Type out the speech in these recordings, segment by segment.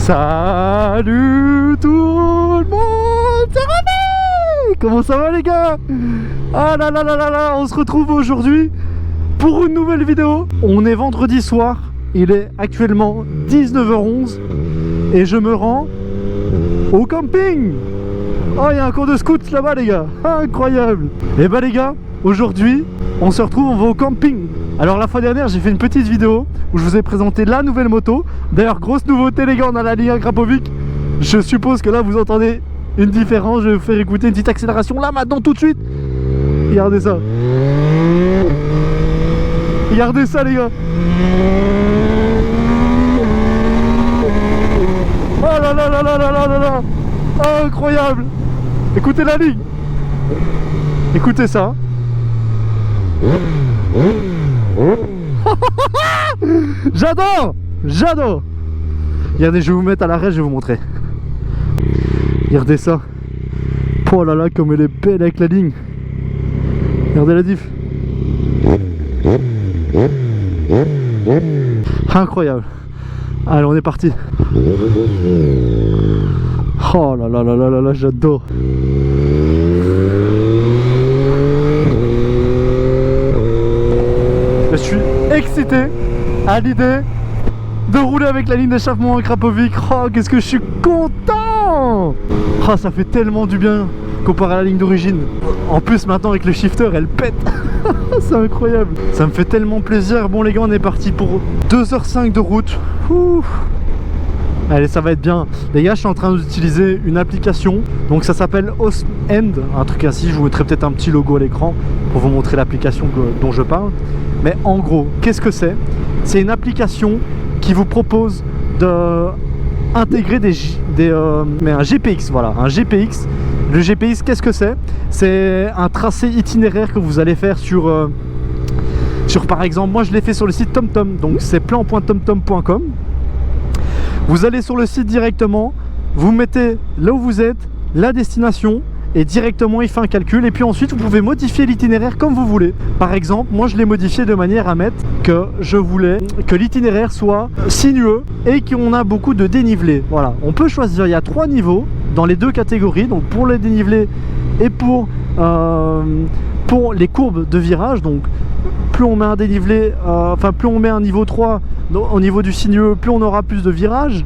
Salut tout le monde, c'est Romy. Comment ça va les gars? Ah là là là là là, on se retrouve aujourd'hui pour une nouvelle vidéo. On est vendredi soir, il est actuellement 19h11 et je me rends au camping. Oh, il y a un cours de scout là-bas les gars, incroyable. Et bah les gars, aujourd'hui on se retrouve, on va au camping. Alors la fois dernière j'ai fait une petite vidéo où je vous ai présenté la nouvelle moto. D'ailleurs grosse nouveauté les gars, on a la Ligue Krapovic. Je suppose que là vous entendez une différence. Je vais vous faire écouter une petite accélération là maintenant tout de suite. Regardez ça. Regardez ça les gars. Oh là là là là là là là là. Incroyable. Écoutez la ligne. Écoutez ça. J'adore. J'adore. Regardez, je vais vous mettre à l'arrêt, je vais vous montrer. Regardez ça. Oh là là, comme elle est belle avec la ligne. Regardez la diff. Incroyable. Allez, on est parti. Oh là là là là là là, j'adore. Je suis excité à l'idée de rouler avec la ligne d'échappement en Krapovic. Oh, qu'est-ce que je suis content. Oh, ça fait tellement du bien comparé à la ligne d'origine. En plus maintenant avec le shifter, elle pète. C'est incroyable. Ça me fait tellement plaisir. Bon les gars, on est parti pour 2h05 de route. Ouh. Allez, ça va être bien. Les gars, je suis en train d'utiliser une application. Donc ça s'appelle Osmend, un truc ainsi. Je vous mettrai peut-être un petit logo à l'écran pour vous montrer l'application dont je parle. Mais en gros, qu'est-ce que c'est? C'est une application qui vous propose de intégrer un GPX, voilà, un GPX. Le GPX, qu'est-ce que c'est? C'est un tracé itinéraire que vous allez faire sur par exemple, moi je l'ai fait sur le site TomTom, donc c'est plan.tomtom.com. Vous allez sur le site directement, vous mettez là où vous êtes, la destination, et directement il fait un calcul, et puis ensuite vous pouvez modifier l'itinéraire comme vous voulez. Par exemple, moi je l'ai modifié de manière à mettre que je voulais que l'itinéraire soit sinueux et qu'on a beaucoup de dénivelé. Voilà, on peut choisir, il y a 3 niveaux dans les deux catégories, donc pour les dénivelés et pour les courbes de virage. Donc plus on met un dénivelé, plus on met un niveau 3 au niveau du sinueux, plus on aura plus de virages.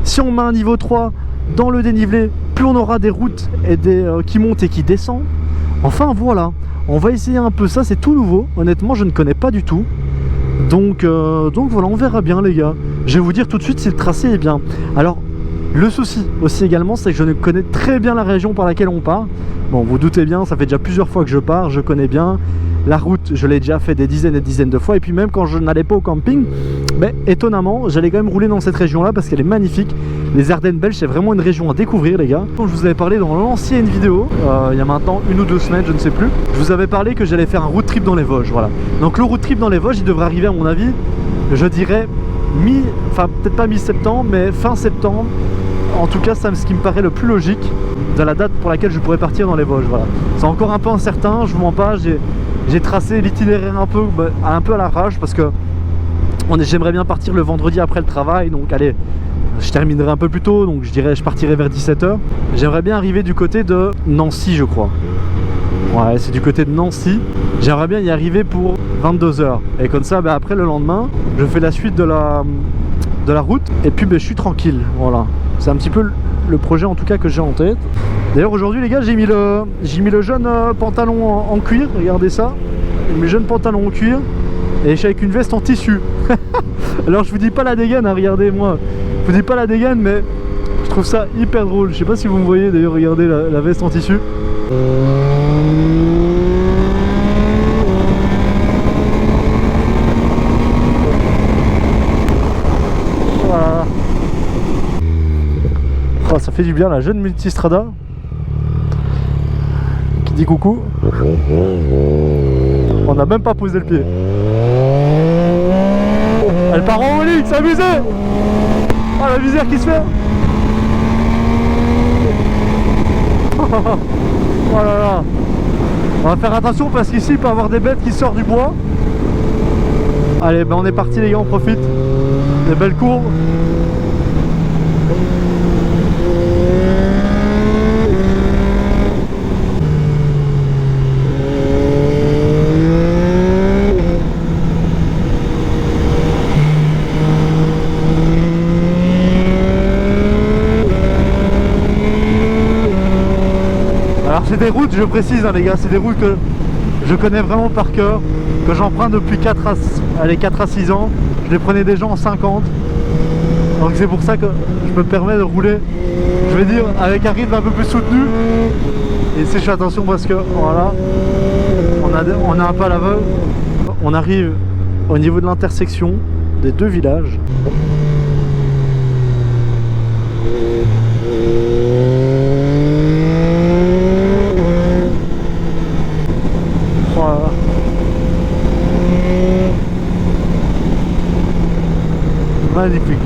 Si on met un niveau 3 dans le dénivelé, plus on aura des routes et qui montent et qui descendent. Enfin voilà, on va essayer un peu ça, c'est tout nouveau. Honnêtement, je ne connais pas du tout. Donc voilà, on verra bien les gars. Je vais vous dire tout de suite si le tracé est bien. Alors, le souci aussi également, c'est que je ne connais très bien la région par laquelle on part. Bon, vous doutez bien, ça fait déjà plusieurs fois que je pars, je connais bien. La route, je l'ai déjà fait des dizaines et des dizaines de fois. Et puis même quand je n'allais pas au camping, étonnamment, j'allais quand même rouler dans cette région-là parce qu'elle est magnifique. Les Ardennes belges, c'est vraiment une région à découvrir les gars. Comme je vous avais parlé dans l'ancienne vidéo, il y a maintenant 1 ou 2 semaines, je ne sais plus, je vous avais parlé que j'allais faire un road trip dans les Vosges, voilà. Donc le road trip dans les Vosges, il devrait arriver à mon avis, je dirais peut-être pas mi-septembre, mais fin septembre. En tout cas, c'est ce qui me paraît le plus logique de la date pour laquelle je pourrais partir dans les Vosges, voilà. C'est encore un peu incertain, je vous mens pas, j'ai tracé l'itinéraire un peu à l'arrache parce que j'aimerais bien partir le vendredi après le travail, donc allez, je terminerai un peu plus tôt, donc je partirai vers 17 h. J'aimerais bien arriver du côté de Nancy, je crois. Ouais, c'est du côté de Nancy. J'aimerais bien y arriver pour 22 h. Et comme ça, après le lendemain, je fais la suite de la route et puis je suis tranquille. Voilà, c'est un petit peu le projet en tout cas que j'ai en tête. D'ailleurs aujourd'hui les gars, j'ai mis le jeune pantalon en cuir. Regardez ça, j'ai mis le jeune pantalon en cuir et je suis avec une veste en tissu. Alors je vous dis pas la dégaine, hein, regardez moi. Je vous dis pas la dégaine, mais je trouve ça hyper drôle. Je sais pas si vous me voyez d'ailleurs, regardez la veste en tissu. Voilà. Oh, ça fait du bien, la jeune Multistrada qui dit coucou. On n'a même pas posé le pied. Elle part en ligne, c'est amusé. Ah, la visière qui se fait. Oh là là. On va faire attention parce qu'ici il peut y avoir des bêtes qui sortent du bois. Allez, on est parti les gars, on profite. Des belles courbes. des routes, je précise hein, les gars, c'est des routes que je connais vraiment par cœur, que j'emprunte depuis 4 à 6 ans. Je les prenais déjà en 50. Donc c'est pour ça que je me permets de rouler, je vais dire, avec un rythme un peu plus soutenu. Et si je fais attention parce que voilà, on a un peu à l'aveugle. On arrive au niveau de l'intersection des deux villages. Voilà. Magnifique.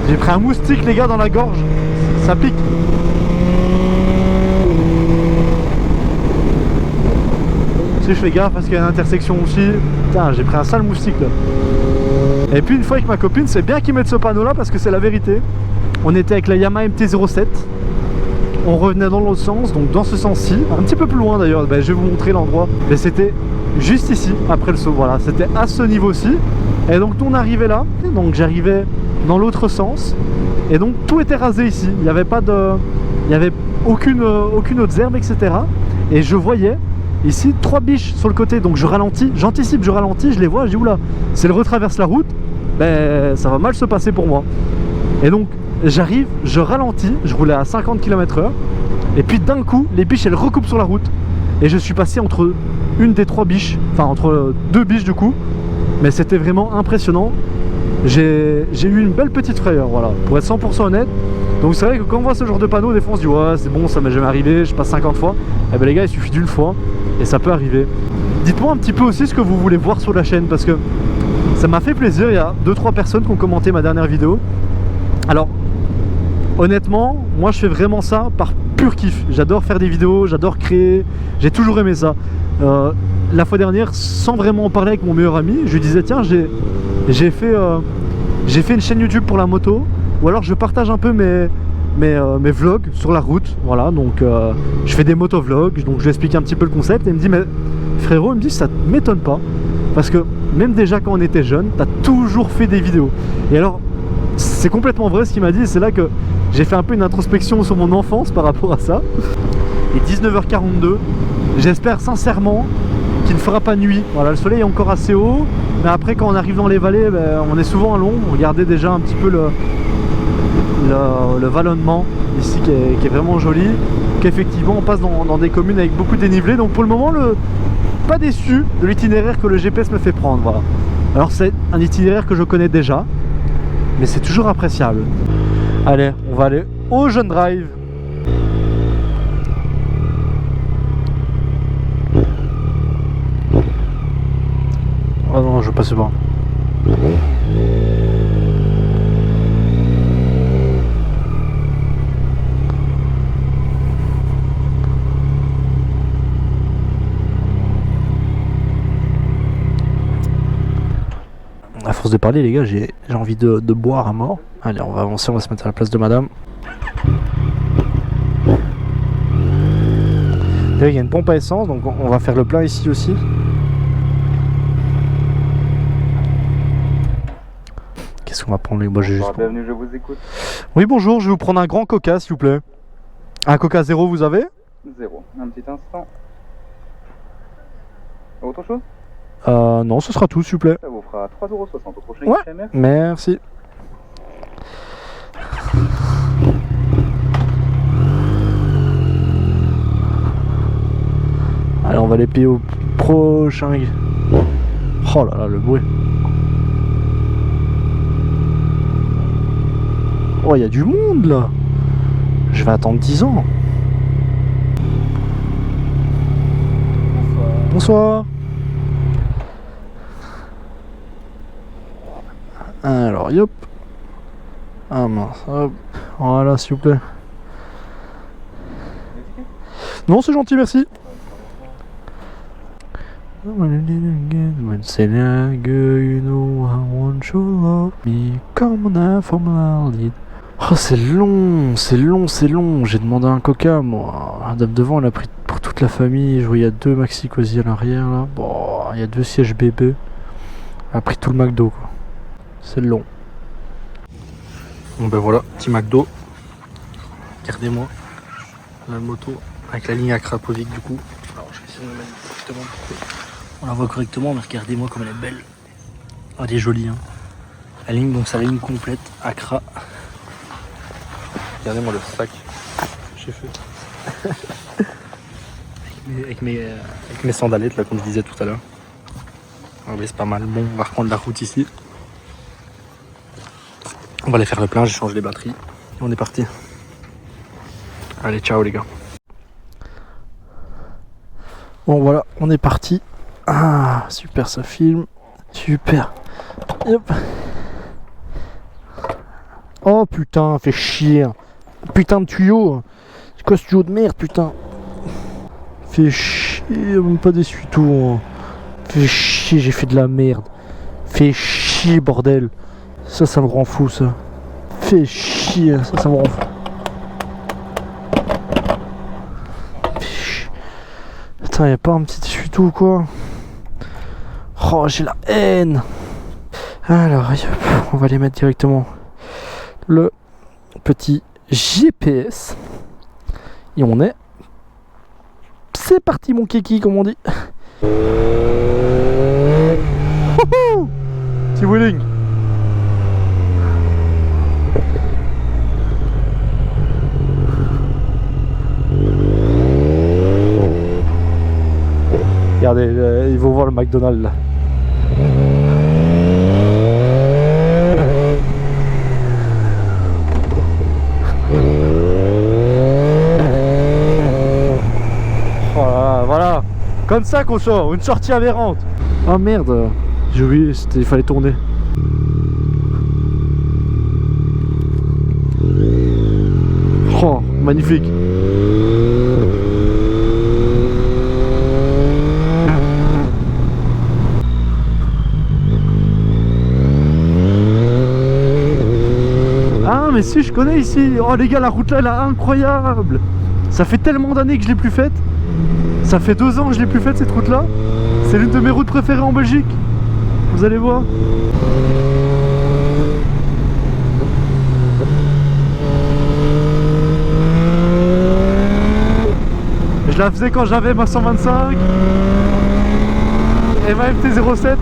J'ai pris un moustique les gars dans la gorge, ça pique. Si je fais gaffe parce qu'il y a une intersection aussi. Putain, j'ai pris un sale moustique là. Et puis une fois avec ma copine, c'est bien qu'ils mettent ce panneau là parce que c'est la vérité. On était avec la Yamaha MT-07. On revenait dans l'autre sens, donc dans ce sens-ci, un petit peu plus loin d'ailleurs, ben, je vais vous montrer l'endroit. Mais c'était juste ici, après le saut, voilà, c'était à ce niveau-ci. Et donc on arrivait là, donc j'arrivais dans l'autre sens. Et donc tout était rasé ici, il n'y avait pas de... Il n'y avait aucune autre herbe, etc. Et je voyais ici 3 biches sur le côté, donc je ralentis, j'anticipe, je ralentis, je les vois, je dis oula, si elles retraversent la route, ben ça va mal se passer pour moi. Et donc j'arrive, je ralentis, je roulais à 50 km/h, et puis d'un coup, les biches elles recoupent sur la route, et je suis passé entre une des 3 biches, enfin entre 2 biches du coup, mais c'était vraiment impressionnant. J'ai eu une belle petite frayeur, voilà, pour être 100% honnête. Donc c'est vrai que quand on voit ce genre de panneau, des fois on se dit ouais c'est bon, ça m'est jamais arrivé, je passe 50 fois. Eh ben les gars, il suffit d'une fois, et ça peut arriver. Dites-moi un petit peu aussi ce que vous voulez voir sur la chaîne, parce que ça m'a fait plaisir, il y a 2-3 personnes qui ont commenté ma dernière vidéo. Alors honnêtement, moi je fais vraiment ça par pur kiff. J'adore faire des vidéos, j'adore créer, j'ai toujours aimé ça. La fois dernière, sans vraiment en parler avec mon meilleur ami, je lui disais tiens, j'ai fait une chaîne YouTube pour la moto, ou alors je partage un peu mes vlogs sur la route, voilà, donc je fais des motovlogs, donc je lui explique un petit peu le concept, et il me dit mais frérot, il me dit ça m'étonne pas, parce que même déjà quand on était jeune, t'as toujours fait des vidéos. Et alors c'est complètement vrai ce qu'il m'a dit, et c'est là que j'ai fait un peu une introspection sur mon enfance par rapport à ça. Il est 19h42, j'espère sincèrement qu'il ne fera pas nuit. Voilà, le soleil est encore assez haut, mais après quand on arrive dans les vallées, ben, on est souvent à l'ombre. Regardez déjà un petit peu le vallonnement ici qui est vraiment joli. Qu'effectivement on passe dans des communes avec beaucoup de dénivelé, donc pour le moment pas déçu de l'itinéraire que le GPS me fait prendre. Voilà. Alors c'est un itinéraire que je connais déjà, mais c'est toujours appréciable. Allez, on va aller au Jeune Drive. Oh non, je passe pas. À force de parler les gars, j'ai envie de boire à mort. Allez, on va avancer, on va se mettre à la place de madame. Là, il y a une pompe à essence, donc on va faire le plein ici aussi. Qu'est-ce qu'on va prendre les gars? Juste... Bienvenue, je vous écoute. Oui, bonjour, je vais vous prendre un grand coca s'il vous plaît. Un coca zéro, vous avez? Zéro. Un petit instant. Autre chose? Non, ce sera tout s'il vous plaît. Ça vous fera 3,60€ au prochain Ouais, guichet, merci. Allez, on va les payer au prochain. Oh là là, le bruit. Oh, il y a du monde là. Je vais attendre 10 ans. Bonsoir. Alors, yop. Ah mince, hop. Voilà, s'il vous plaît. Non, c'est gentil, merci. When say you know I want you love me come on from la lead. Oh, c'est long, c'est long, c'est long. J'ai demandé un coca, moi. La dame devant, elle a pris pour toute la famille. Je vois, il y a 2 maxi cosy à l'arrière là. Bon, il y a 2 sièges bébés. Elle a pris tout le McDo quoi. C'est long. Bon ben voilà, petit McDo. Regardez-moi la moto avec la ligne à Krapovic du coup. Alors je vais essayer de me mettre correctement pour que on la voit correctement, mais regardez-moi comme elle est belle. Oh, elle est jolie hein. La ligne, donc c'est la ligne complète Accra. Regardez-moi le sac que j'ai fait. avec mes sandalettes là comme je disais tout à l'heure. Ah oui c'est pas mal. Bon on va reprendre la route ici. On va aller faire le plein, j'ai changé les batteries. Et on est parti. Allez ciao les gars. Bon voilà, on est parti. Ah super ça filme. Super. Yep. Oh putain, fait chier. Putain de tuyau. C'est quoi ce tuyau de merde putain. Fait chier, même pas d'essuie-tout. Fait chier, j'ai fait de la merde. Fait chier bordel. Ça me rend fou ça. Fait chier, ça me rend fou. Putain, y'a pas un petit essuie-tout ou quoi? Oh, j'ai la haine. Alors, on va les mettre directement. Le petit GPS. Et on est. C'est parti mon kiki comme on dit. Petit wheeling. Regardez, il faut voir le McDonald's là. Voilà, comme ça qu'on sort, une sortie aberrante. Oh merde, j'ai oublié, il fallait tourner. Oh, magnifique. Ah mais si, je connais ici. Oh les gars, la route là, elle est incroyable. Ça fait tellement d'années que je l'ai plus faite. Ça fait 2 ans que je l'ai plus faite cette route là. C'est l'une de mes routes préférées en Belgique. Vous allez voir. Je la faisais quand j'avais ma 125 et ma MT-07.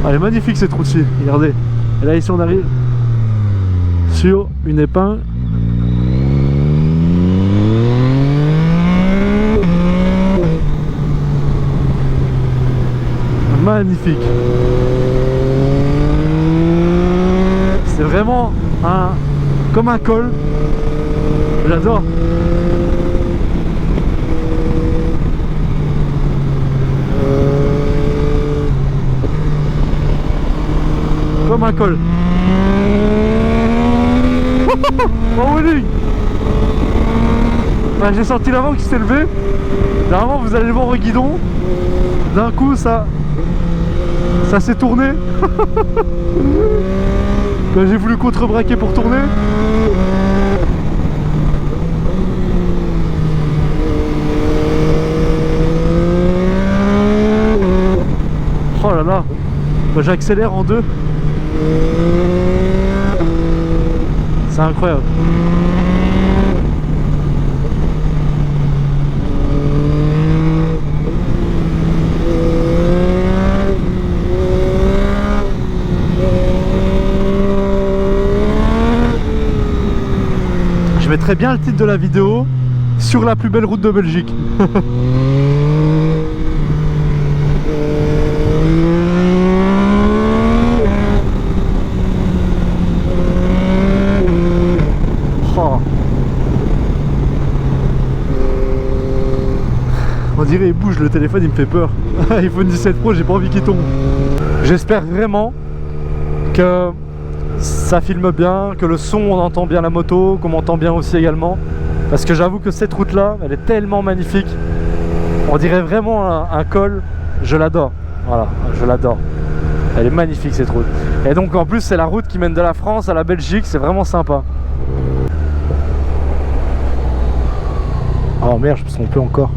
Elle est magnifique cette route-ci, regardez. Et là ici on arrive sur une épingle. Magnifique. C'est vraiment comme un col. J'adore. Comme un col. Oh wheeling. J'ai senti l'avant qui s'est levé. Normalement vous allez le voir au guidon. D'un coup ça s'est tourné. Quand j'ai voulu contre-braquer pour tourner. Oh là là. J'accélère en 2. C'est incroyable. Je mettrai bien le titre de la vidéo sur la plus belle route de Belgique. On dirait il bouge, le téléphone il me fait peur. iPhone 17 Pro, j'ai pas envie qu'il tombe. J'espère vraiment que ça filme bien, que le son on entend bien la moto, qu'on m'entend bien aussi également. Parce que j'avoue que cette route là, elle est tellement magnifique. On dirait vraiment un col, je l'adore. Voilà, je l'adore. Elle est magnifique cette route. Et donc en plus c'est la route qui mène de la France à la Belgique, c'est vraiment sympa. Oh merde, je me trompe encore.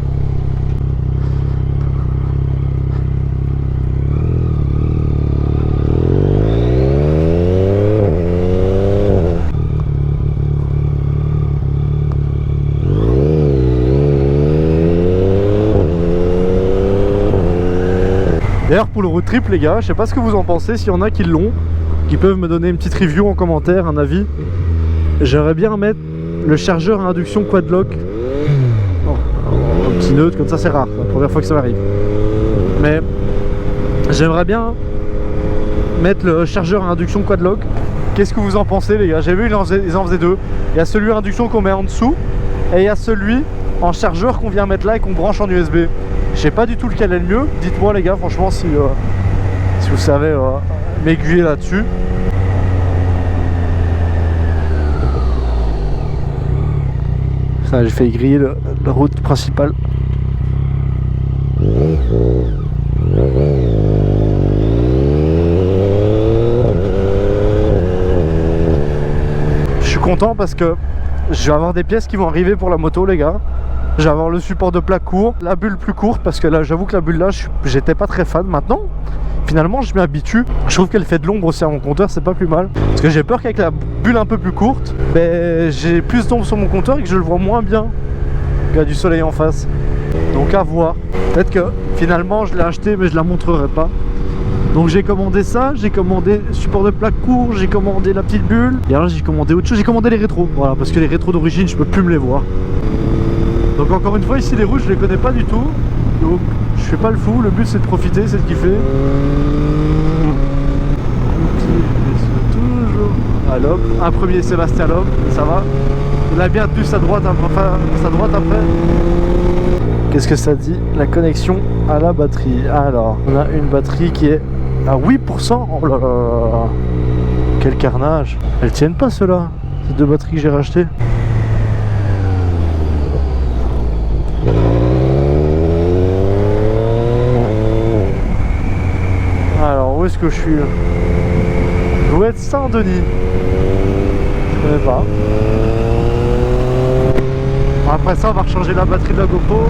D'ailleurs pour le road trip les gars, je sais pas ce que vous en pensez, s'il y en a qui l'ont, qui peuvent me donner une petite review en commentaire, un avis. J'aimerais bien mettre le chargeur à induction quadlock. Un petit neutre comme ça, c'est rare, c'est la première fois que ça m'arrive. Mais j'aimerais bien mettre le chargeur à induction quadlock. Qu'est-ce que vous en pensez les gars? J'ai vu ils en faisaient deux. Il y a celui à induction qu'on met en dessous et il y a celui en chargeur qu'on vient mettre là et qu'on branche en USB. Je sais pas du tout lequel est le mieux. Dites-moi les gars, franchement, si vous savez m'aiguiller là-dessus. Ça, j'ai fait griller la route principale. Je suis content parce que je vais avoir des pièces qui vont arriver pour la moto les gars. Je vais avoir le support de plaque court, la bulle plus courte parce que là j'avoue que la bulle là j'étais pas très fan. Maintenant finalement je m'y habitue. Je trouve qu'elle fait de l'ombre aussi à mon compteur, c'est pas plus mal. Parce que j'ai peur qu'avec la bulle un peu plus courte, ben, j'ai plus d'ombre sur mon compteur et que je le vois moins bien qu'il y a du soleil en face. Donc à voir. Peut-être que finalement je l'ai acheté mais je la montrerai pas. Donc j'ai commandé ça, j'ai commandé support de plaque court, j'ai commandé la petite bulle. Et alors j'ai commandé autre chose, j'ai commandé les rétros. Voilà, parce que les rétros d'origine je peux plus me les voir. Donc encore une fois ici les routes je les connais pas du tout. Donc je fais pas le fou, le but c'est de profiter, c'est de kiffer. Toujours à Lob, un premier Sébastien Lob, ça va. On a bien tenu sa droite après. Qu'est-ce que ça dit? La connexion à la batterie. Alors, on a une batterie qui est à 8%. Oh là là, quel carnage. Elles tiennent pas ceux-là, ces deux batteries que j'ai rachetées. Alors, où est-ce que je suis là? Je dois être Saint-Denis. Je connais pas. Après ça, on va recharger la batterie de la GoPro.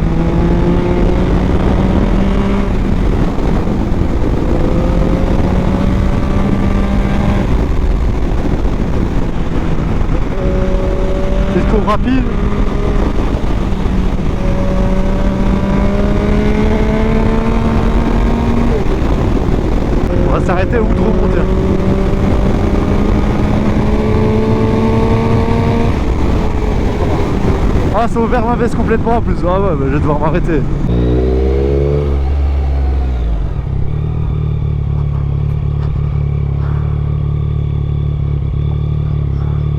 Petite courbe rapide. On va s'arrêter au bout de remonter. Ah, ça a ouvert ma veste complètement en plus. Ah ouais, bah, je vais devoir m'arrêter.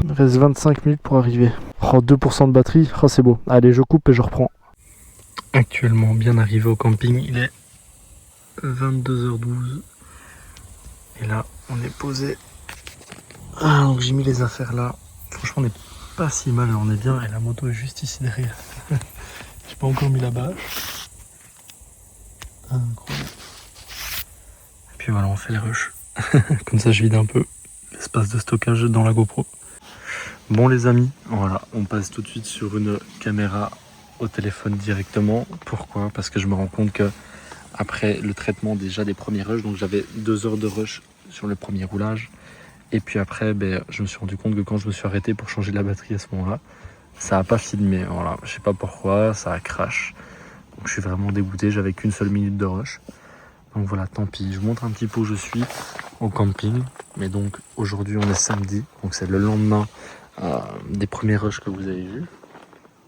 Il reste 25 minutes pour arriver. Oh, 2% de batterie. Oh, c'est beau. Allez, je coupe et je reprends. Actuellement, bien arrivé au camping. Il est 22h12. Et là, on est posé. Ah, donc j'ai mis les affaires là. Franchement, on est pas si mal, on est bien. Et la moto est juste ici derrière. J'ai pas encore mis la bâche. Incroyable. Et puis voilà, on fait les rushs. Comme ça, je vide un peu l'espace de stockage dans la GoPro. Bon les amis, voilà, on passe tout de suite sur une caméra au téléphone directement. Pourquoi? Parce que je me rends compte que après le traitement déjà des premiers rushs, donc j'avais 2 heures de rush sur le premier roulage. Et puis après, ben, je me suis rendu compte que quand je me suis arrêté pour changer la batterie à ce moment-là, ça n'a pas filmé. Voilà, je sais pas pourquoi, ça a crash. Donc je suis vraiment dégoûté, j'avais qu'une seule minute de rush. Donc voilà, tant pis. Je vous montre un petit peu où je suis au camping. Mais donc aujourd'hui, on est samedi, donc c'est le lendemain des premiers rushs que vous avez vus.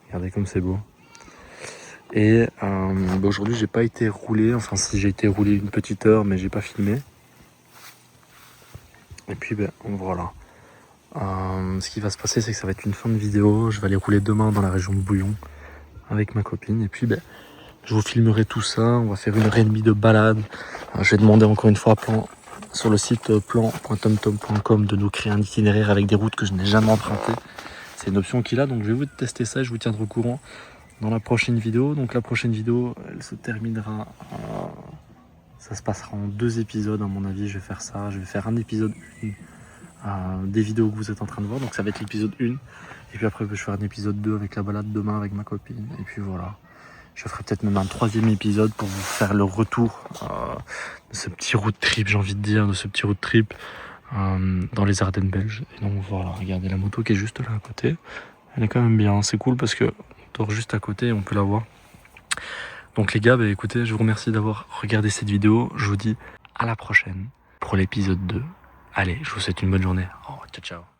Regardez comme c'est beau. Et aujourd'hui, j'ai pas été roulé. Enfin, si j'ai été roulé une petite heure, mais j'ai pas filmé. Et puis ben voilà. Ce qui va se passer, c'est que ça va être une fin de vidéo. Je vais aller rouler demain dans la région de Bouillon avec ma copine. Et puis ben, je vous filmerai tout ça. On va faire 1h30 de balade. Je vais demander encore une fois à plan sur le site plan.tomtom.com de nous créer un itinéraire avec des routes que je n'ai jamais empruntées. C'est une option qu'il a, donc je vais vous tester ça et je vous tiendrai au courant dans la prochaine vidéo. Donc la prochaine vidéo, elle se terminera, ça se passera en 2 épisodes à mon avis. Je vais faire ça, je vais faire un épisode 1 des vidéos que vous êtes en train de voir, donc ça va être l'épisode 1. Et puis après je vais faire un épisode 2 avec la balade demain avec ma copine. Et puis voilà, je ferai peut-être même un 3e épisode pour vous faire le retour de ce petit road trip, j'ai envie de dire, de ce petit road trip dans les Ardennes belges. Et donc voilà, regardez la moto qui est juste là à côté. Elle est quand même bien, c'est cool parce que on dort juste à côté et on peut la voir. Donc les gars, bah écoutez, je vous remercie d'avoir regardé cette vidéo. Je vous dis à la prochaine pour l'épisode 2. Allez, je vous souhaite une bonne journée. Oh, ciao ciao.